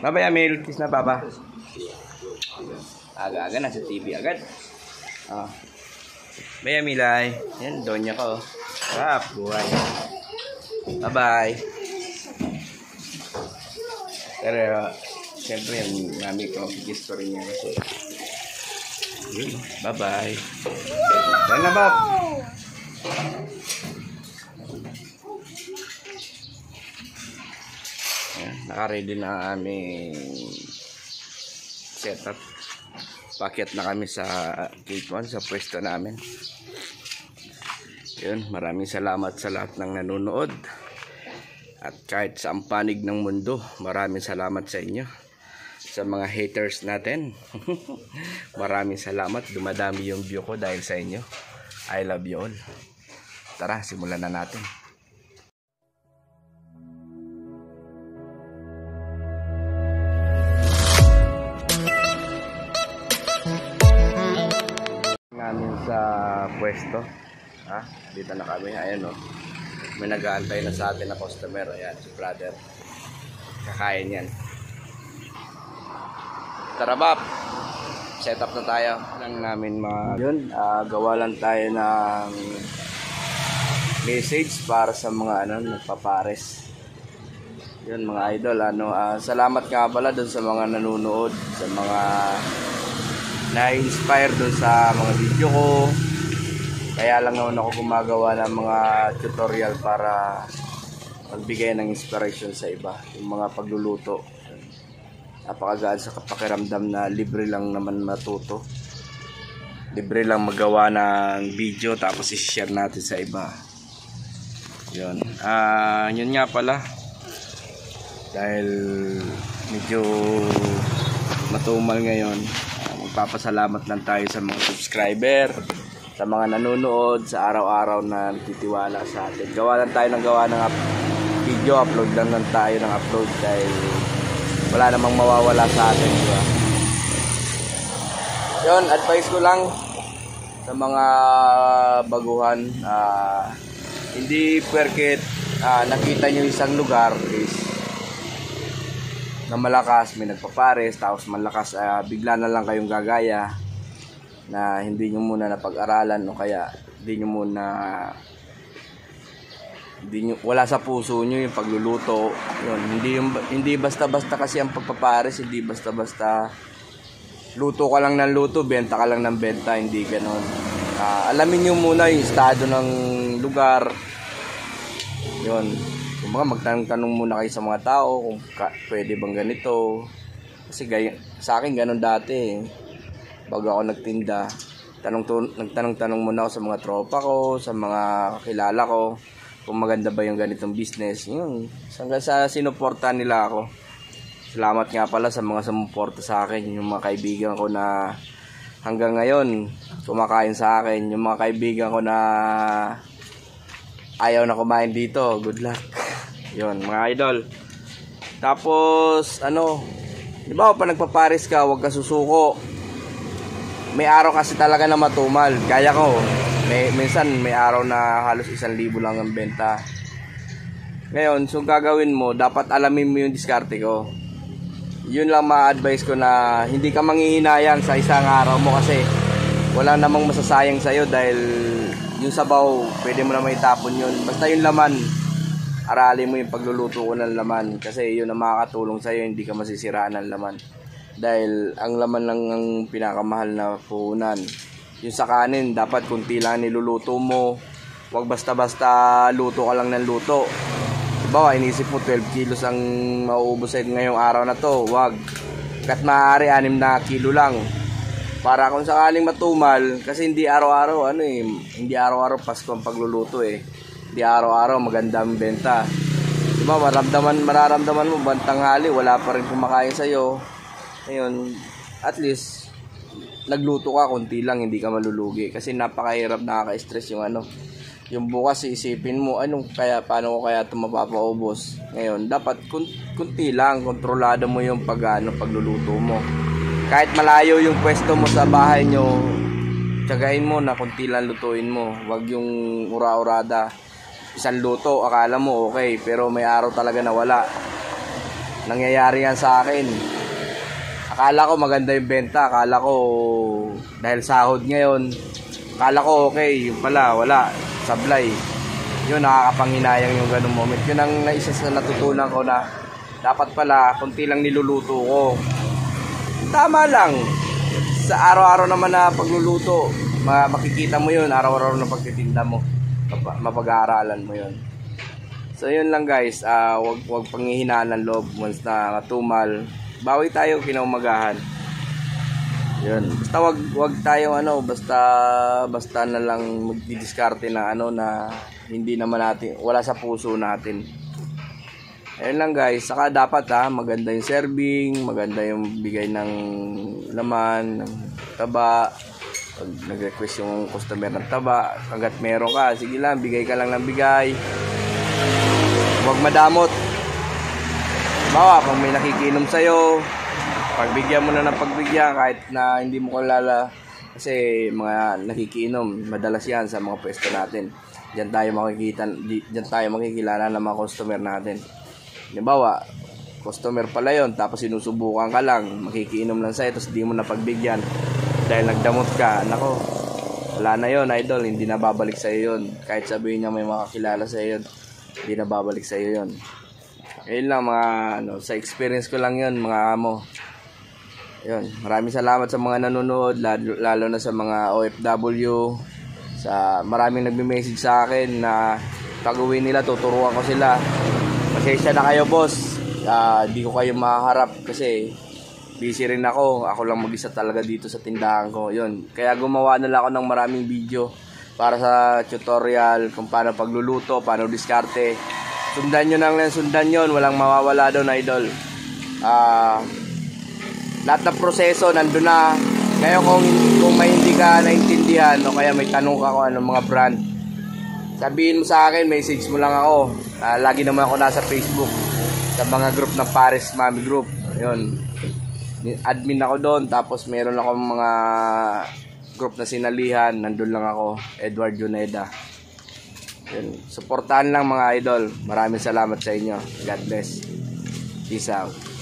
Babay, Amil. Kiss na, Papa. Aga-aga, nasa TV agad. Ah. Bye, Amilay. Yan, donya ko. Sarap, buhay. Bye-bye. Pero, siyempre, yung mami ko, kiss ko rin niya. So, bye-bye. Yan na, Bob. Naka-ready na ang aming setup. Pakyat na kami sa gate 1 sa pwesto namin. Yun, maraming salamat sa lahat ng nanonood. At kahit sa panig ng mundo, maraming salamat sa inyo. Sa mga haters natin, maraming salamat. Dumadami yung view ko dahil sa inyo. I love you all. Tara, simulan na natin. Namin sa pwesto. Dito na kami. Ayan, oh. May nag-aantay na sa atin na customer. Ayan, si brother. Kakain yan. Tara, Bap. Set up na tayo. Lang namin yun, gawa lang tayo ng message para sa mga nagpapares. Yun, mga idol. Salamat nga pala dun sa mga nanonood, sa mga na-inspire dun sa mga video ko. Kaya lang naman ako gumagawa ng mga tutorial para magbigay ng inspiration sa iba. Yung mga pagluluto. Napakagaan sa pakiramdam na libre lang naman matuto. Libre lang magawa ng video tapos i-share natin sa iba. Yun. Yun nga pala. Dahil medyo matumal ngayon. Magpapasalamat lang tayo sa mga subscriber, sa mga nanonood, sa araw-araw na titiwala sa atin. Gawa lang tayo ng video, upload lang tayo ng upload dahil wala namang mawawala sa atin, diba? Yun, advice ko lang sa mga baguhan, hindi perket nakita nyo isang lugar is na malakas, may nagpapares, tapos malakas, bigla na lang kayong gagaya na hindi nyo muna napag-aralan o kaya wala sa puso nyo yung pagluluto. Yun, hindi basta-basta kasi ang pagpapares, hindi basta-basta luto ka lang ng luto, benta ka lang ng benta, hindi ganon. Alamin nyo muna yung estado ng lugar. Yun, magtanong-tanong muna kayo sa mga tao kung pwede bang ganito. Kasi sa akin ganon dati bago ako nagtinda. Nagtanong-tanong muna ako sa mga tropa ko, sa mga kakilala ko kung maganda ba yung ganitong business. Yun, hanggang sa sinuporta nila ako. Salamat nga pala sa mga sumuporta sa akin, yung mga kaibigan ko na hanggang ngayon kumakain sa akin, yung mga kaibigan ko na ayaw na kumain dito, good luck. Yun, mga idol. Tapos, di ba pa nagpapares ka, huwag ka susuko. May araw kasi talaga na matumal. Kaya ko, minsan may araw na halos 1,000 lang ang benta. Ngayon, so gagawin mo, dapat alamin mo yung diskarte ko. Yun lang ma-advise ko na hindi ka manghihinayang sa isang araw mo kasi wala namang masasayang sa'yo dahil yung sabaw, pwede mo na may tapon yun. Basta yung laman, aralin mo yung pagluluto ko ng laman kasi yun ang makakatulong sa'yo, hindi ka masisiraan ng laman dahil ang laman lang ang pinakamahal na puhunan. Yung sa kanin, dapat kunti lang niluluto mo, wag basta-basta luto ka lang ng luto. Diba, inisip mo 12 kilos ang mauubos sa'yo ngayong araw na to, wag, kat maaari 6 na kilo lang para kung sakaling matumal kasi hindi araw-araw hindi araw-araw Pasko ang pagluluto Di araw-araw maganda ang benta. Diba, mararamdaman mo bantanghali, wala pa rin kumakain sa'yo. Ngayon, at least, nagluto ka, konti lang, hindi ka malulugi. Kasi napakahirap, nakaka-stress yung bukas iisipin mo, paano ko kaya ito mapapaubos. Ngayon, dapat kunti lang, kontrolado mo yung pagluluto mo. Kahit malayo yung pwesto mo sa bahay nyo, tiyagain mo na kunti lang lutuin mo. Huwag yung ura-urada. Isang luto, akala mo okay, pero may araw talaga na wala. nangyayari yan sa akin. Akala ko maganda yung benta, akala ko dahil sahod ngayon, akala ko okay, yung pala wala, sablay. Yun, nakakapanghinayang yung ganung moment. Yun ang isa sa natutunan ko na dapat pala konti lang niluluto ko. Tama lang. Sa araw-araw naman na pagluluto, makikita mo yun, araw-araw na pagtitinda mo, mapag-aaralan mo yun. So yun lang guys, wag panghihinaan ng loob once na matumal. Bawi tayo kinaumagahan. Yun. Basta wag tayo basta na lang magdidiskarte na na hindi naman natin, wala sa puso natin. Ayun lang guys, saka dapat maganda yung serving, maganda yung bigay ng laman, ng taba. Pag nag-request yung customer ng taba, hanggat meron ka, sige lang, bigay ka lang ng bigay. Huwag madamot. Bawa, pag may nakikinom sa'yo, pagbigyan mo na ng pagbigyan kahit na hindi mo kilala. Kasi mga nakikinom, madalas yan sa mga pwesto natin. Diyan tayo makikilala ng mga customer natin. Halimbawa, customer pala yon, tapos sinusubukan ka lang, makikiinom lang sa'yo, tapos di mo napagbigyan dahil nagdamot ka. Nako, wala na yon idol, hindi na babalik sa'yo yun. Kahit sabihin niya may makakilala sa'yo yun, hindi na babalik sa'yo yun. Ayun lang sa experience ko lang yun mga amo. Yun, maraming salamat sa mga nanonood, lalo na sa mga OFW. Maraming nagme-message sa akin na pag-uwi nila, tuturuan ko sila. Pasensya na kayo boss, di ko kayo maharap kasi busy rin ako. Ako lang mag-isa talaga dito sa tindahan ko. Yun, kaya gumawa na lang ako ng maraming video para sa tutorial kung paano pagluluto, paano diskarte. Sundan nyo lang sundan yun, walang mawawala doon idol. Lahat ng proseso nandun na. Ngayon kung may hindi ka naintindihan o kaya may tanong ka kung anong mga brand, sabihin mo sa akin, message mo lang ako. Lagi naman ako nasa Facebook sa mga group ng Paris Mami Group. Yun, admin ako doon. Tapos meron ako mga group na sinalihan, nandun lang ako, Edward Juneda. Yun, suportahan lang mga idol. Maraming salamat sa inyo. God bless. Peace out.